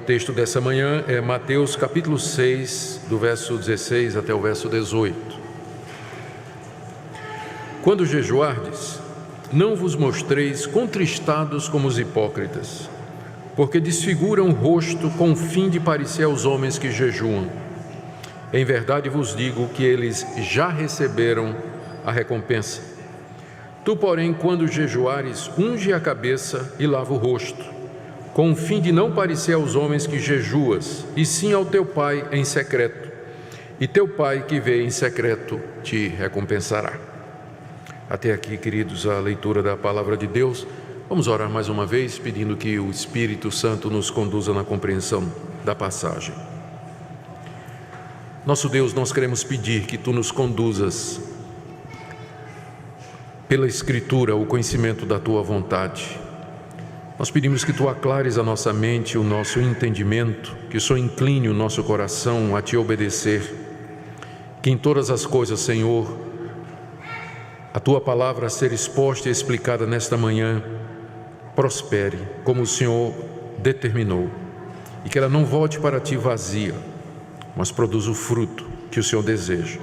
texto dessa manhã é Mateus capítulo 6, do verso 16 até o verso 18. Quando jejuardes, não vos mostreis contristados como os hipócritas, porque desfiguram o rosto com o fim de parecer aos homens que jejuam. Em verdade vos digo que eles já receberam a recompensa. Tu, porém, quando jejuares, unge a cabeça e lava o rosto, com o fim de não parecer aos homens que jejuas, e sim ao teu Pai em secreto. E teu Pai que vê em secreto te recompensará. Até aqui, queridos, a leitura da palavra de Deus. Vamos orar mais uma vez, pedindo que o Espírito Santo nos conduza na compreensão da passagem. Nosso Deus, nós queremos pedir que Tu nos conduzas pela Escritura o conhecimento da Tua vontade. Nós pedimos que Tu aclares a nossa mente, o nosso entendimento, que o Senhor incline o nosso coração a Te obedecer, que em todas as coisas, Senhor, a Tua palavra a ser exposta e explicada nesta manhã prospere, como o Senhor determinou, e que ela não volte para Ti vazia, mas produza o fruto que o Senhor deseja.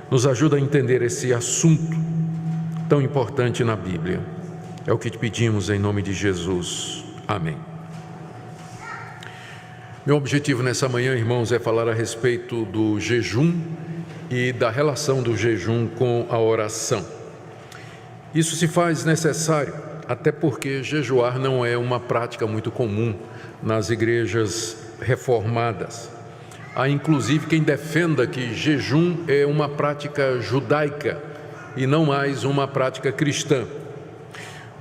Nos ajuda a entender esse assunto tão importante na Bíblia. É o que te pedimos em nome de Jesus. Amém. Meu objetivo nessa manhã, irmãos, é falar a respeito do jejum e da relação do jejum com a oração. Isso se faz necessário, até porque jejuar não é uma prática muito comum nas igrejas reformadas. Há inclusive quem defenda que jejum é uma prática judaica e não mais uma prática cristã.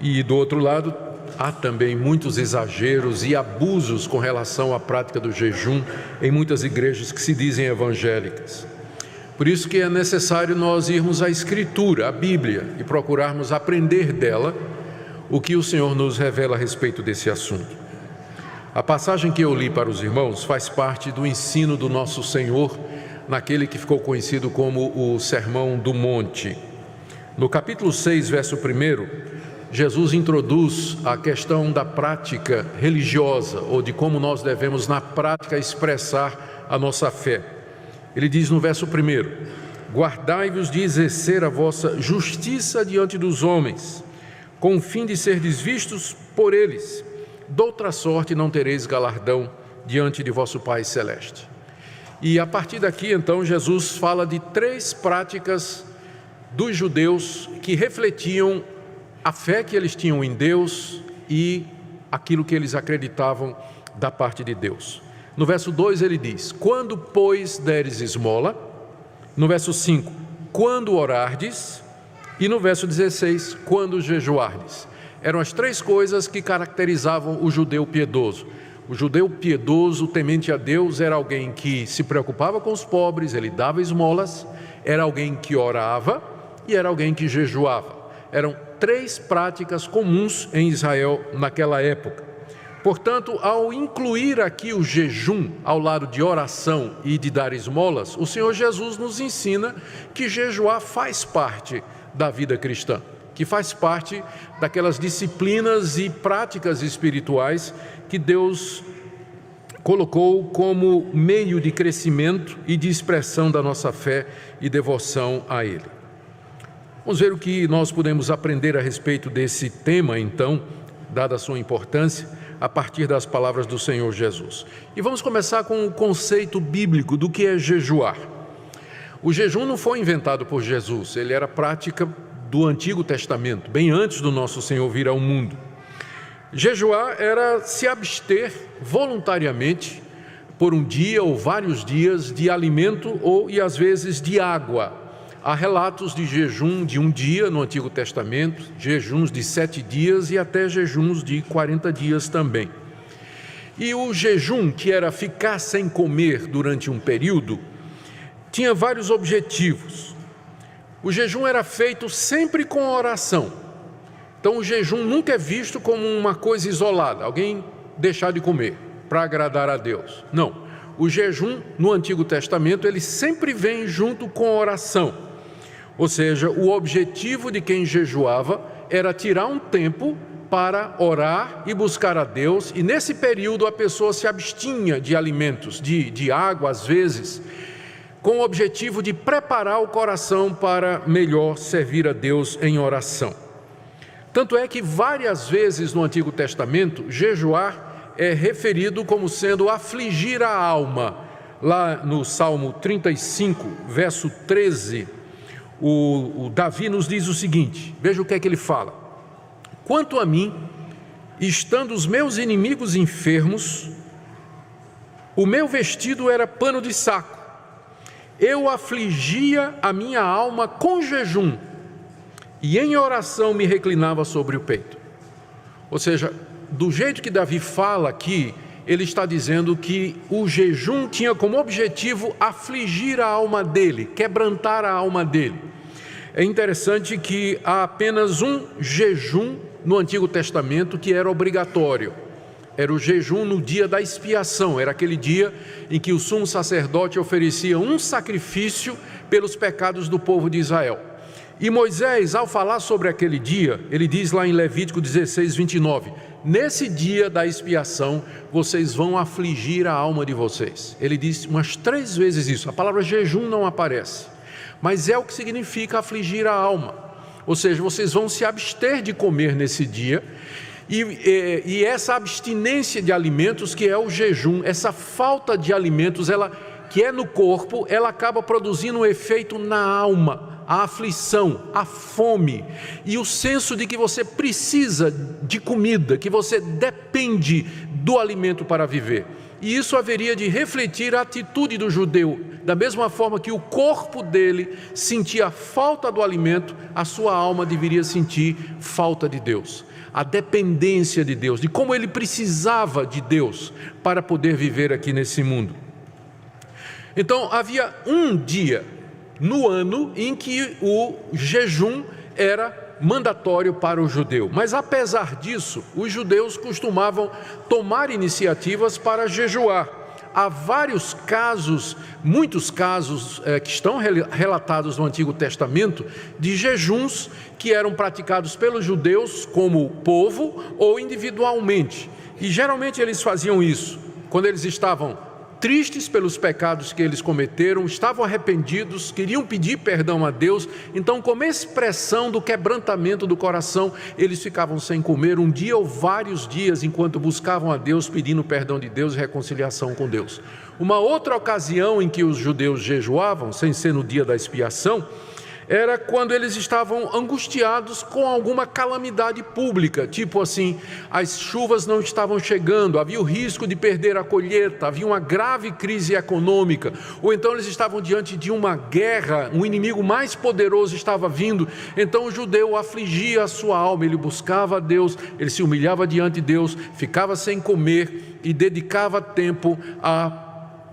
E do outro lado, há também muitos exageros e abusos com relação à prática do jejum em muitas igrejas que se dizem evangélicas. Por isso que é necessário nós irmos à Escritura, à Bíblia, e procurarmos aprender dela o que o Senhor nos revela a respeito desse assunto. A passagem que eu li para os irmãos faz parte do ensino do nosso Senhor naquele que ficou conhecido como o Sermão do Monte. No capítulo 6, verso 1, Jesus introduz a questão da prática religiosa, ou de como nós devemos na prática expressar a nossa fé. Ele diz no verso 1, guardai-vos de exercer a vossa justiça diante dos homens, com o fim de serdes vistos por eles. Doutra sorte não tereis galardão diante de vosso Pai Celeste. E a partir daqui, então, Jesus fala de 3 práticas dos judeus que refletiam a fé que eles tinham em Deus e aquilo que eles acreditavam da parte de Deus. No verso 2 ele diz, quando, pois, deres esmola. No verso 5, quando orardes. E no verso 16, quando jejuardes. Eram as 3 coisas que caracterizavam o judeu piedoso. O judeu piedoso, temente a Deus, era alguém que se preocupava com os pobres, ele dava esmolas, era alguém que orava e era alguém que jejuava. Eram 3 práticas comuns em Israel naquela época. Portanto, ao incluir aqui o jejum ao lado de oração e de dar esmolas, o Senhor Jesus nos ensina que jejuar faz parte da vida cristã, que faz parte daquelas disciplinas e práticas espirituais que Deus colocou como meio de crescimento e de expressão da nossa fé e devoção a Ele. Vamos ver o que nós podemos aprender a respeito desse tema, então, dada a sua importância, a partir das palavras do Senhor Jesus. E vamos começar com o conceito bíblico do que é jejuar. O jejum não foi inventado por Jesus, ele era prática do Antigo Testamento, bem antes do nosso Senhor vir ao mundo. Jejuar era se abster voluntariamente por um dia ou vários dias de alimento e às vezes de água. Há relatos de jejum de um dia no Antigo Testamento, jejuns de 7 dias e até jejuns de 40 dias também. E o jejum, que era ficar sem comer durante um período, tinha vários objetivos. O jejum era feito sempre com oração. Então o jejum nunca é visto como uma coisa isolada, alguém deixar de comer para agradar a Deus. Não, o jejum no Antigo Testamento ele sempre vem junto com oração. Ou seja, o objetivo de quem jejuava era tirar um tempo para orar e buscar a Deus, e nesse período a pessoa se abstinha de alimentos, de água às vezes, com o objetivo de preparar o coração para melhor servir a Deus em oração. Tanto é que várias vezes no Antigo Testamento, jejuar é referido como sendo afligir a alma. Lá no Salmo 35, verso 13, o Davi nos diz o seguinte, veja o que é que ele fala: quanto a mim, estando os meus inimigos enfermos, o meu vestido era pano de saco, eu afligia a minha alma com jejum, e em oração me reclinava sobre o peito. Ou seja, do jeito que Davi fala aqui, ele está dizendo que o jejum tinha como objetivo afligir a alma dele, quebrantar a alma dele. É interessante que há apenas um jejum no Antigo Testamento que era obrigatório. Era o jejum no dia da expiação, era aquele dia em que o sumo sacerdote oferecia um sacrifício pelos pecados do povo de Israel. E Moisés, ao falar sobre aquele dia, ele diz lá em Levítico 16, 29, nesse dia da expiação, vocês vão afligir a alma de vocês. Ele diz umas 3 vezes isso, a palavra jejum não aparece, mas é o que significa afligir a alma. Ou seja, vocês vão se abster de comer nesse dia, e essa abstinência de alimentos, que é o jejum, essa falta de alimentos, que é no corpo, ela acaba produzindo um efeito na alma, a aflição, a fome e o senso de que você precisa de comida, que você depende do alimento para viver. E isso haveria de refletir a atitude do judeu, da mesma forma que o corpo dele sentia falta do alimento, a sua alma deveria sentir falta de Deus, a dependência de Deus, de como ele precisava de Deus para poder viver aqui nesse mundo. Então havia um dia no ano em que o jejum era mandatório para o judeu, mas apesar disso, os judeus costumavam tomar iniciativas para jejuar. Há vários casos, muitos casos que estão relatados no Antigo Testamento, de jejuns que eram praticados pelos judeus como povo ou individualmente, e geralmente eles faziam isso quando eles estavam tristes pelos pecados que eles cometeram, estavam arrependidos, queriam pedir perdão a Deus, então como expressão do quebrantamento do coração, eles ficavam sem comer um dia ou vários dias, enquanto buscavam a Deus, pedindo perdão de Deus e reconciliação com Deus. Uma outra ocasião em que os judeus jejuavam, sem ser no dia da expiação, era quando eles estavam angustiados com alguma calamidade pública, tipo assim, as chuvas não estavam chegando, havia o risco de perder a colheita, havia uma grave crise econômica, ou então eles estavam diante de uma guerra, um inimigo mais poderoso estava vindo, então o judeu afligia a sua alma, ele buscava a Deus, ele se humilhava diante de Deus, ficava sem comer e dedicava tempo a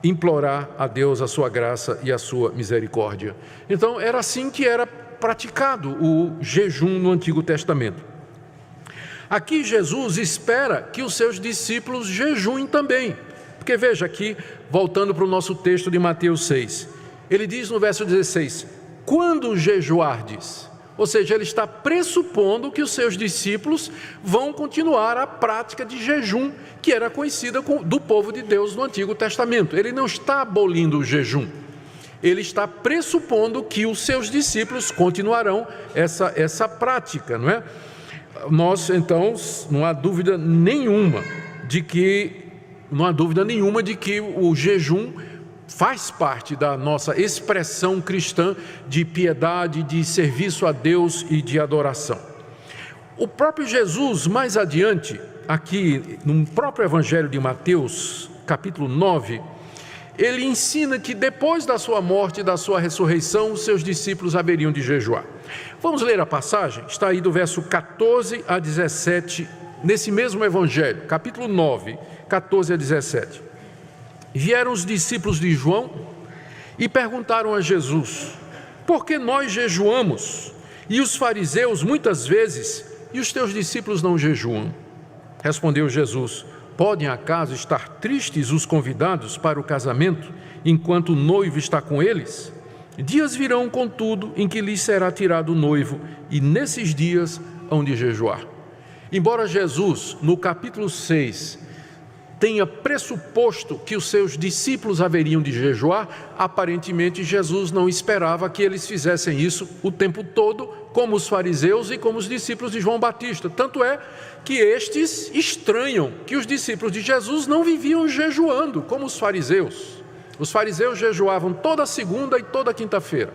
implorar a Deus a sua graça e a sua misericórdia. Então era assim que era praticado o jejum no Antigo Testamento. Aqui Jesus espera que os seus discípulos jejuem também, porque veja aqui, voltando para o nosso texto de Mateus 6, ele diz no verso 16, quando jejuardes? Ou seja, ele está pressupondo que os seus discípulos vão continuar a prática de jejum, que era conhecida do povo de Deus no Antigo Testamento. Ele não está abolindo o jejum, ele está pressupondo que os seus discípulos continuarão essa prática, não é? Nós, então, não há dúvida nenhuma de que o jejum faz parte da nossa expressão cristã de piedade, de serviço a Deus e de adoração. O próprio Jesus, mais adiante, aqui no próprio Evangelho de Mateus, capítulo 9, ele ensina que depois da sua morte e da sua ressurreição, os seus discípulos haveriam de jejuar. Vamos ler a passagem? Está aí do verso 14 a 17, nesse mesmo Evangelho, capítulo 9, 14 a 17. Vieram os discípulos de João e perguntaram a Jesus, por que nós jejuamos? E os fariseus muitas vezes, e os teus discípulos não jejuam? Respondeu Jesus, podem acaso estar tristes os convidados para o casamento, enquanto o noivo está com eles? Dias virão, contudo, em que lhes será tirado o noivo, e nesses dias hão de jejuar. Embora Jesus, no capítulo 6, tenha pressuposto que os seus discípulos haveriam de jejuar, aparentemente Jesus não esperava que eles fizessem isso o tempo todo, como os fariseus e como os discípulos de João Batista. Tanto é que estes estranham que os discípulos de Jesus não viviam jejuando, como os fariseus. Os fariseus jejuavam toda segunda e toda quinta-feira.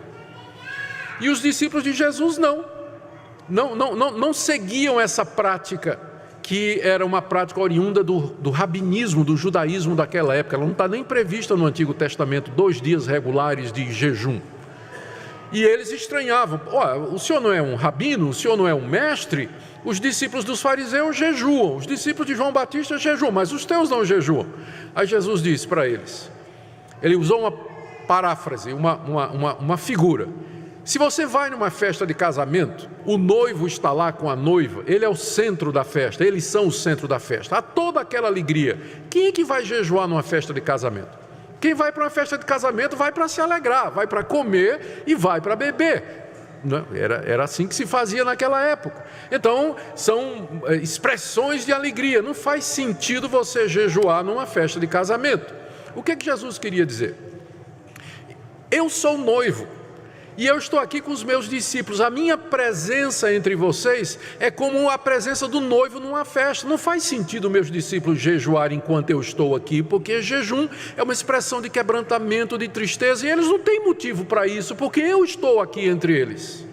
E os discípulos de Jesus não seguiam essa prática, que era uma prática oriunda do rabinismo, do judaísmo daquela época. Ela não está nem prevista no Antigo Testamento, 2 dias regulares de jejum. E eles estranhavam: o senhor não é um rabino, o senhor não é um mestre? Os discípulos dos fariseus jejuam, os discípulos de João Batista jejuam, mas os teus não jejuam. Aí Jesus disse para eles, ele usou uma paráfrase, uma figura: se você vai numa festa de casamento, o noivo está lá com a noiva, ele é o centro da festa, eles são o centro da festa, há toda aquela alegria. Quem é que vai jejuar numa festa de casamento? Quem vai para uma festa de casamento vai para se alegrar, vai para comer e vai para beber. Era assim que se fazia naquela época. Então, são expressões de alegria. Não faz sentido você jejuar numa festa de casamento. O que Jesus queria dizer? Eu sou noivo e eu estou aqui com os meus discípulos. A minha presença entre vocês é como a presença do noivo numa festa. Não faz sentido meus discípulos jejuarem enquanto eu estou aqui, porque jejum é uma expressão de quebrantamento, de tristeza, e eles não têm motivo para isso, porque eu estou aqui entre eles.